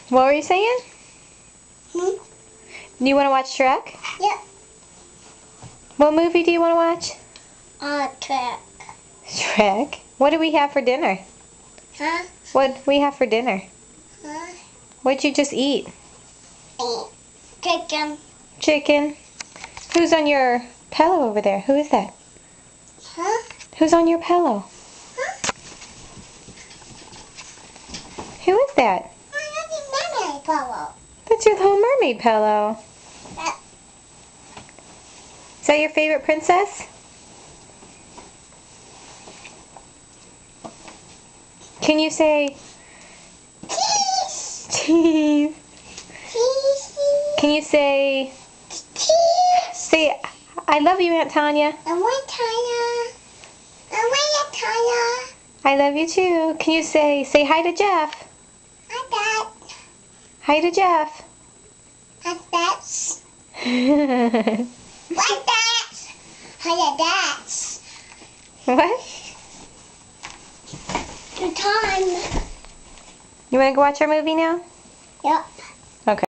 What were you saying? Hmm? Do you want to watch Shrek? Yep. What movie do you want to watch? Track. Shrek. What do we have for dinner? Huh? What do we have for dinner? Huh? What'd you just eat? Chicken. Chicken. Who's on your pillow over there? Who is that? Huh? Who's on your pillow? Huh? Who is that? I pillow. That's your Little Mermaid pillow. Yep. Is that your favorite princess? Can you say Cheese. cheese? Cheese. Can you say Cheese. I love you, Aunt Tanya? I want Tanya. I want Tanya. I love you too. Can you say hi to Jeff? I got. Hi to Jeff. I got. What? What that? How that? The time. You want to go watch our movie now? Yep.